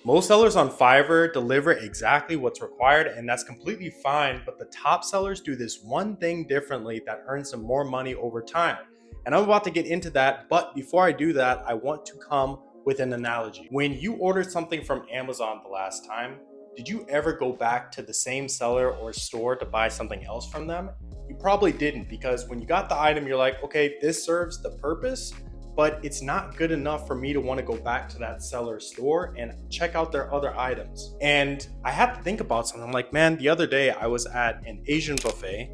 Most sellers on Fiverr deliver exactly what's required, and that's completely fine. But the top sellers do this one thing differently that earns them more money over time. And I'm about to get into that. But before I do that, I want to come with an analogy. When you ordered something from Amazon the last time, did you ever go back to the same seller or store to buy something else from them? You probably didn't, because when you got the item, you're like, okay, this serves the purpose, but it's not good enough for me to want to go back to that seller store and check out their other items. And I had to think about something. I'm like, man, the other day I was at an Asian buffet,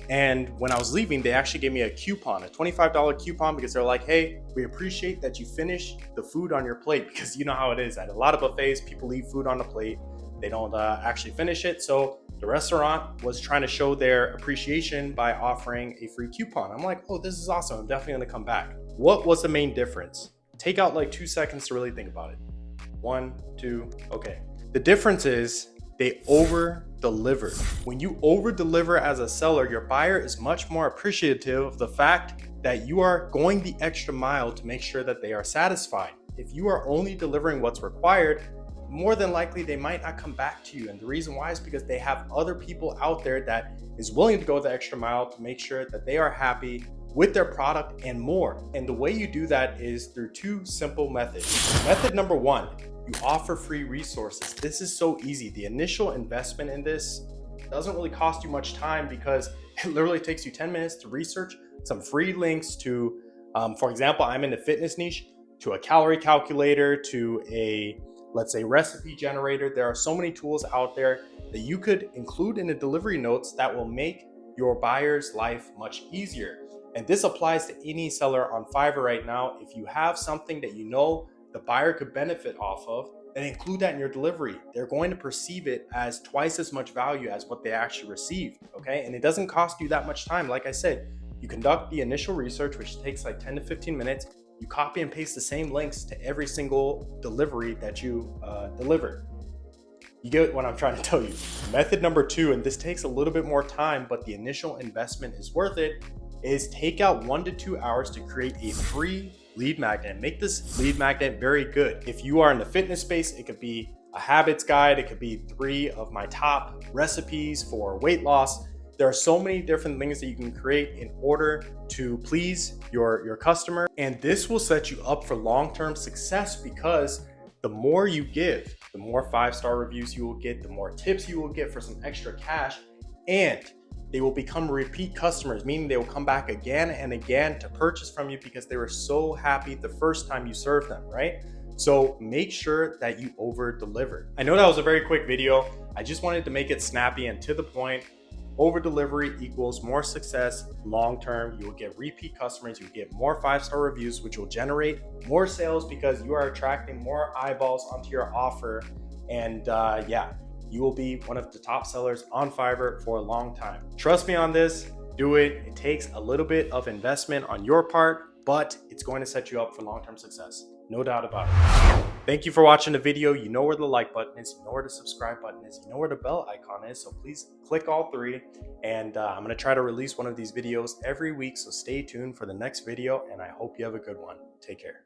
and when I was leaving, they actually gave me a coupon, a $25 coupon, because they're like, hey, we appreciate that you finish the food on your plate, because you know how it is at a lot of buffets, people leave food on the plate, they don't actually finish it. So the restaurant was trying to show their appreciation by offering a free coupon. I'm like, oh, this is awesome. I'm definitely going to come back. What was the main difference? Take out like 2 seconds to really think about it. 1, 2, okay. The difference is they over delivered. When you over deliver as a seller, your buyer is much more appreciative of the fact that you are going the extra mile to make sure that they are satisfied. If you are only delivering what's required, more than likely they might not come back to you. And the reason why is because they have other people out there that is willing to go the extra mile to make sure that they are happy with their product and more. And the way you do that is through 2 simple methods. Method number 1, you offer free resources. This is so easy. The initial investment in this doesn't really cost you much time, because it literally takes you 10 minutes to research some free links to, for example, I'm in the fitness niche, to a calorie calculator, to a, let's say, recipe generator. There are so many tools out there that you could include in the delivery notes that will make your buyer's life much easier. And this applies to any seller on Fiverr right now. If you have something that you know the buyer could benefit off of, then include that in your delivery. They're going to perceive it as twice as much value as what they actually received, okay? And it doesn't cost you that much time. Like I said, you conduct the initial research, which takes like 10 to 15 minutes. You copy and paste the same links to every single delivery that you deliver. You get what I'm trying to tell you. Method number 2, and this takes a little bit more time, but the initial investment is worth it, is take out 1 to 2 hours to create a free lead magnet. Make this lead magnet very good. If you are in the fitness space, it could be a habits guide. It could be 3 of my top recipes for weight loss. There are so many different things that you can create in order to please your customer. And this will set you up for long-term success, because the more you give, the more 5-star reviews you will get, the more tips you will get for some extra cash, and they will become repeat customers, meaning they will come back again and again to purchase from you because they were so happy the first time you served them, right? So make sure that you over deliver. I know that was a very quick video. I just wanted to make it snappy and to the point. Over delivery equals more success long term. You will get repeat customers, you will get more 5-star reviews, which will generate more sales because you are attracting more eyeballs onto your offer. And yeah, you will be one of the top sellers on Fiverr for a long time. Trust me on this, do it. It takes a little bit of investment on your part, but it's going to set you up for long-term success. No doubt about it. Thank you for watching the video. You know where the like button is, you know where the subscribe button is, you know where the bell icon is, so please click all 3. And I'm going to try to release one of these videos every week, so stay tuned for the next video, and I hope you have a good one. Take care.